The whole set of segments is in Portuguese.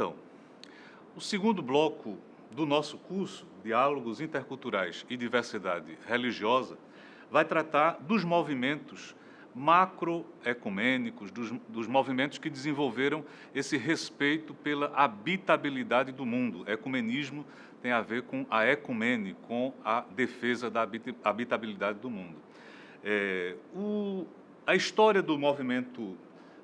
Então, o segundo bloco do nosso curso, Diálogos Interculturais e Diversidade Religiosa, vai tratar dos movimentos macroecumênicos, dos movimentos que desenvolveram esse respeito pela habitabilidade do mundo. Ecumenismo tem a ver com a ecumene, com a defesa da habitabilidade do mundo. A história do movimento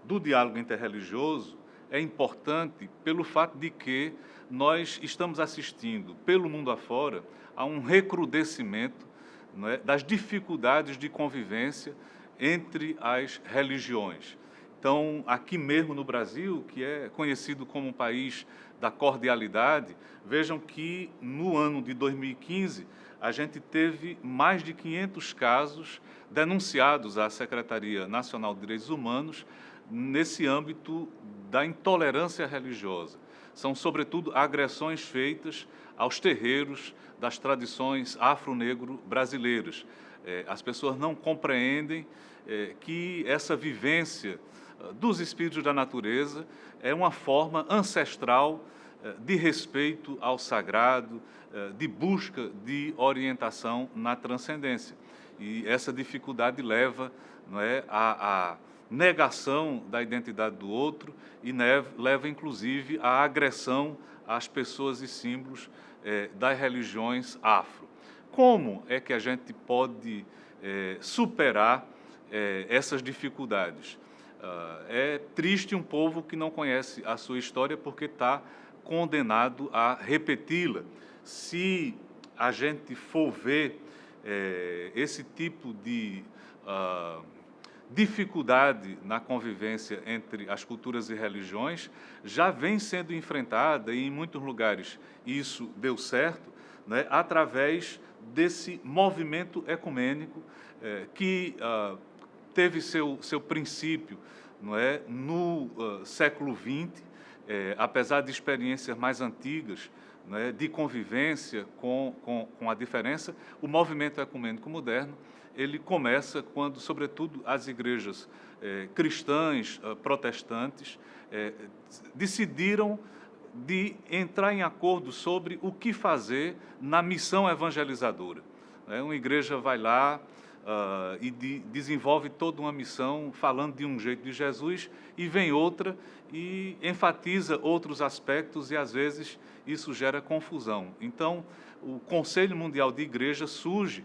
do diálogo interreligioso é importante pelo fato de que nós estamos assistindo, pelo mundo afora, a um recrudescimento, não é, das dificuldades de convivência entre as religiões. Então, aqui mesmo no Brasil, que é conhecido como um país da cordialidade, vejam que no ano de 2015 a gente teve mais de 500 casos denunciados à Secretaria Nacional de Direitos Humanos nesse âmbito da intolerância religiosa. São, sobretudo, agressões feitas aos terreiros das tradições afro-negro brasileiras. As pessoas não compreendem que essa vivência dos espíritos da natureza é uma forma ancestral de respeito ao sagrado, de busca de orientação na transcendência. E essa dificuldade leva, não é, à negação da identidade do outro e leva, inclusive, à agressão às pessoas e símbolos das religiões afro. Como é que a gente pode superar essas dificuldades? É triste um povo que não conhece a sua história porque está condenado a repeti-la. Se a gente for ver esse tipo de dificuldade na convivência entre as culturas e religiões, já vem sendo enfrentada e em muitos lugares isso deu certo, né, através desse movimento ecumênico que teve seu princípio, não é, no século XX, apesar de experiências mais antigas, né, de convivência com a diferença, o movimento ecumênico moderno ele começa quando, sobretudo, as igrejas cristãs, protestantes, decidiram de entrar em acordo sobre o que fazer na missão evangelizadora. Uma igreja vai lá e desenvolve toda uma missão falando de um jeito de Jesus e vem outra e enfatiza outros aspectos e, às vezes, isso gera confusão. Então, o Conselho Mundial de Igrejas surge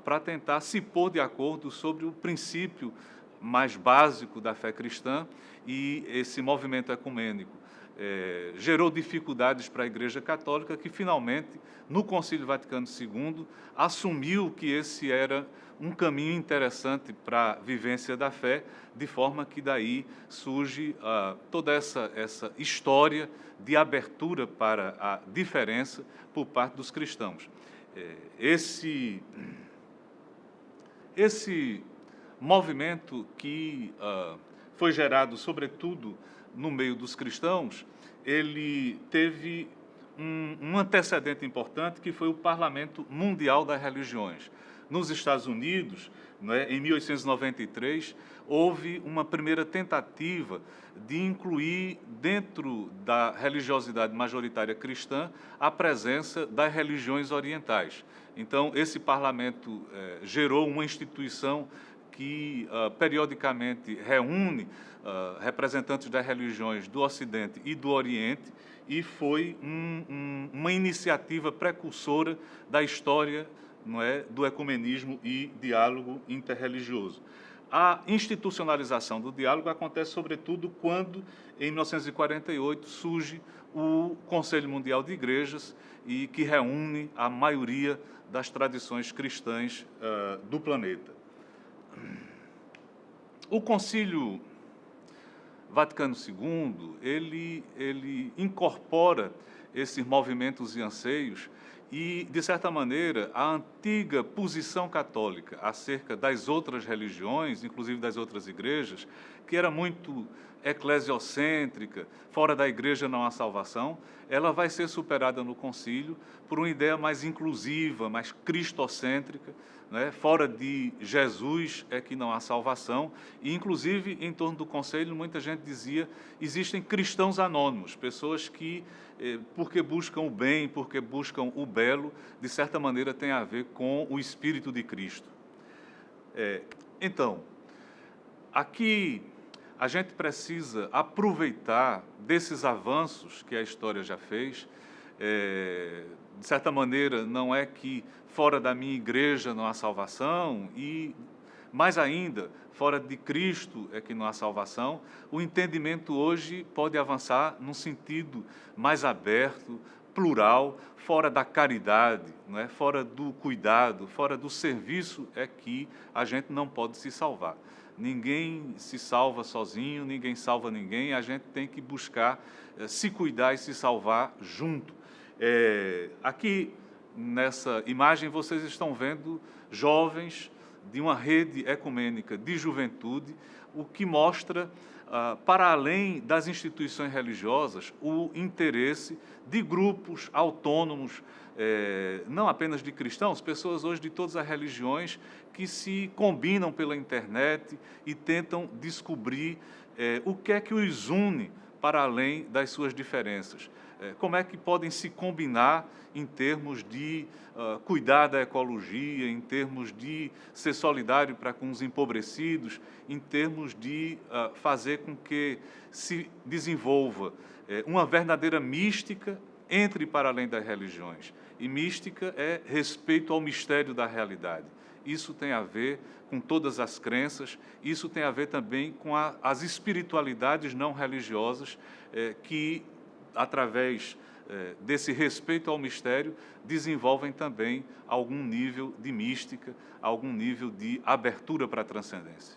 para tentar se pôr de acordo sobre o princípio mais básico da fé cristã e esse movimento ecumênico gerou dificuldades para a Igreja Católica que, finalmente, no Concílio Vaticano II, assumiu que esse era um caminho interessante para a vivência da fé, de forma que daí surge toda essa história de abertura para a diferença por parte dos cristãos. Esse movimento que foi gerado, sobretudo, no meio dos cristãos, ele teve um antecedente importante, que foi o Parlamento Mundial das Religiões. Nos Estados Unidos, né, em 1893, houve uma primeira tentativa de incluir dentro da religiosidade majoritária cristã a presença das religiões orientais. Então, esse parlamento gerou uma instituição que periodicamente reúne representantes das religiões do Ocidente e do Oriente e foi uma iniciativa precursora da história, não é, do ecumenismo e diálogo interreligioso. A institucionalização do diálogo acontece, sobretudo, quando, em 1948, surge o Conselho Mundial de Igrejas, e que reúne a maioria das tradições cristãs do planeta. O Concílio Vaticano II, ele incorpora esses movimentos e anseios e, de certa maneira, a antiga posição católica acerca das outras religiões, inclusive das outras igrejas, que era muito eclesiocêntrica, fora da igreja não há salvação, ela vai ser superada no concílio por uma ideia mais inclusiva, mais cristocêntrica, né? Fora de Jesus é que não há salvação, e inclusive em torno do conselho muita gente dizia, existem cristãos anônimos, pessoas que, porque buscam o bem, porque buscam o belo, de certa maneira tem a ver com o Espírito de Cristo. Então, aqui a gente precisa aproveitar desses avanços que a história já fez. De certa maneira, não é que fora da minha igreja não há salvação e, mais ainda, fora de Cristo é que não há salvação. O entendimento hoje pode avançar num sentido mais aberto, plural, fora da caridade, não é? Fora do cuidado, fora do serviço é que a gente não pode se salvar. Ninguém se salva sozinho, ninguém salva ninguém, a gente tem que buscar se cuidar e se salvar junto. Aqui nessa imagem vocês estão vendo jovens de uma rede ecumênica de juventude, o que mostra, para além das instituições religiosas, o interesse de grupos autônomos, não apenas de cristãos, pessoas hoje de todas as religiões que se combinam pela internet e tentam descobrir o que é que os une para além das suas diferenças. Como é que podem se combinar em termos de cuidar da ecologia, em termos de ser solidário para com os empobrecidos, em termos de fazer com que se desenvolva uma verdadeira mística entre e para além das religiões. E mística é respeito ao mistério da realidade. Isso tem a ver com todas as crenças, isso tem a ver também com as espiritualidades não religiosas que, através desse respeito ao mistério, desenvolvem também algum nível de mística, algum nível de abertura para a transcendência.